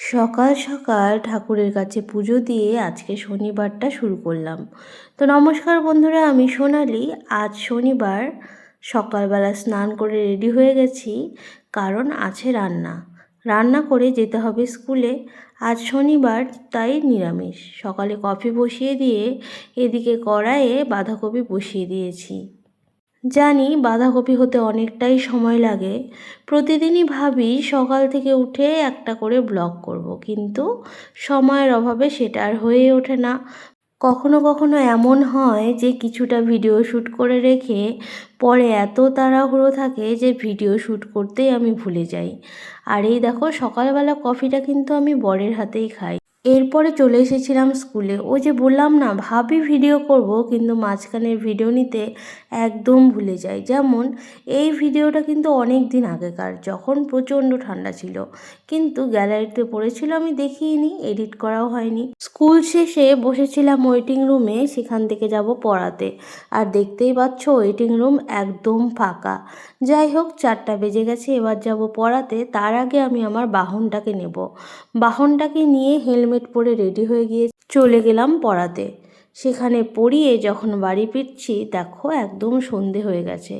সকাল সকাল ঠাকুরের কাছে পুজো দিয়ে আজকে শনিবারটা শুরু করলাম। তো নমস্কার বন্ধুরা, আমি সোনালি। আজ শনিবার, সকালবেলা স্নান করে রেডি হয়ে গেছি, কারণ আছে রান্না। রান্না করে যেতে হবে স্কুলে। আজ শনিবার, তাই নিরামিষ। সকালে কফি বসিয়ে দিয়ে এদিকে কড়াইয়ে বাঁধাকপি বসিয়ে দিয়েছি। জানি বাঁধাকপি হতে অনেকটাই সময় লাগে। প্রতিদিনই ভাবি সকাল থেকে উঠে একটা করে ব্লগ করব, কিন্তু সময়ের অভাবে সেটা আর হয়ে ওঠে না। কখনো কখনো এমন হয় যে কিছুটা ভিডিও শ্যুট করে রেখে পরে এত তাড়াহুড়ো থাকে যে ভিডিও শ্যুট করতেই আমি ভুলে যাই। আর এই দেখো, সকালবেলা কফিটা কিন্তু আমি বরের হাতেই খাই। এরপরে চলে এসেছিলাম স্কুলে। ওই যে বললাম না, ভাবি ভিডিও করব, কিন্তু মাঝখানের ভিডিও নিতে একদম ভুলে যাই। যেমন এই ভিডিওটা কিন্তু অনেক দিন আগেকার, যখন প্রচণ্ড ঠান্ডা ছিল, কিন্তু গ্যালারিতে পড়েছিল, আমি দেখিনি, এডিট করাও হয়নি। স্কুল শেষে বসেছিলাম ওয়েটিং রুমে, সেখান থেকে যাব পড়াতে। আর দেখতেই পাচ্ছ ওয়েটিং রুম একদম ফাঁকা। যাই হোক, 4টা বেজে গেছে, এবার যাব পড়াতে। তার আগে আমি আমার বাহনটাকে নেব। বাহনটাকে নিয়ে হেলমেট পরে রেডি হয়ে গিয়ে চলে গেলাম পড়াতে। সেখানে পড়িয়ে যখন বাড়ি ফিরছি, দেখো একদম সন্ধে হয়ে গেছে।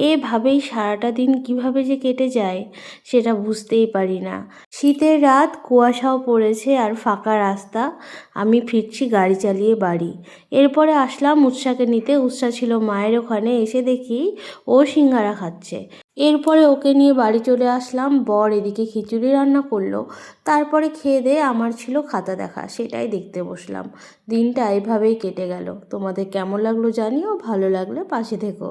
এভাবেই সারাটা দিন কিভাবে যে কেটে যায় সেটা বুঝতেই পারি না। শীতের রাত, কুয়াশাও পড়েছে আর ফাঁকা রাস্তা। আমি ফিরছি গাড়ি চালিয়ে বাড়ি। এরপরে আসলাম উৎসাকে নিতে। উৎসা ছিল মায়ের ওখানে। এসে দেখি ও সিঙ্গারা খাচ্ছে। এরপরে ওকে নিয়ে বাড়ি চলে আসলাম। বর এদিকে খিচুড়ি রান্না করলো। তারপরে খেয়ে দিয়ে আমার ছিল খাতা দেখা, সেটাই দেখতে বসলাম। দিনটা এভাবেই কেটে গেল। তোমাদের কেমন লাগলো জানিও, ভালো লাগলে পাশে থেকো।